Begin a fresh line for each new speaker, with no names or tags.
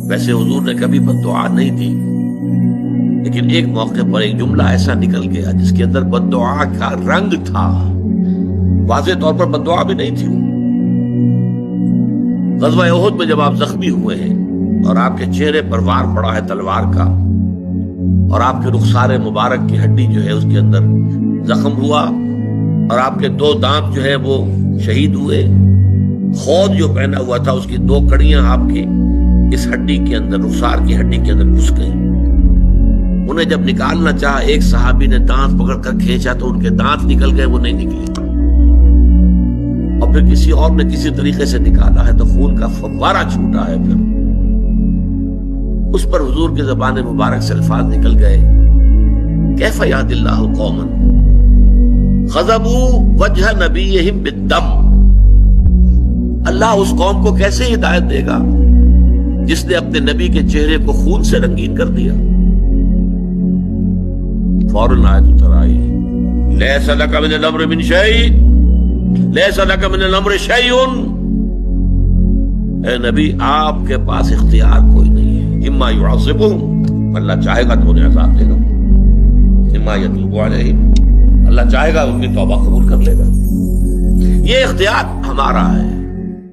ویسے حضور نے کبھی بد دعا نہیں دی، لیکن ایک موقع پر ایک جملہ ایسا نکل گیا جس کے اندر بد دعا کا رنگ تھا، واضح طور پر بد دعا بھی نہیں تھی۔ غزوہ احد میں جب آپ زخمی ہوئے ہیں اور آپ کے چہرے پر وار پڑا ہے تلوار کا، اور آپ کے رخسار مبارک کی ہڈی جو ہے اس کے اندر زخم ہوا، اور آپ کے 2 دانت جو ہے وہ شہید ہوئے، خود جو پہنا ہوا تھا اس کی 2 کڑیاں آپ کی اس ہڈی کے اندر، رخسار کی ہڈی کے اندر گھس گئی۔ انہیں جب نکالنا چاہا، ایک صحابی نے دانت پکڑ کر کھینچا تو ان کے دانت نکل گئے، وہ نہیں نکلے، اور پھر کسی اور نے کسی طریقے سے نکالا ہے تو خون کا فوارہ چھوٹا ہے۔ پھر اس پر حضور کی زبان مبارک سے الفاظ نکل گئے، کیف یہد اللہ قوما خضبوا وجہ نبیہم بالدم، اللہ اس قوم کو کیسے ہدایت دے گا جس نے اپنے نبی کے چہرے کو خون سے رنگین کر دیا۔ فوراً آیت اتر آئی، لیس لک من الامر من شیء، لیس لک من الامر شیء، اے نبی آپ کے پاس اختیار کوئی نہیں ہے، اما یعذبہم، اللہ چاہے گا تو انہیں عذاب دے گا، اما یتوب علیہم، اللہ چاہے گا ان کی توبہ قبول کر لے گا، یہ اختیار ہمارا ہے۔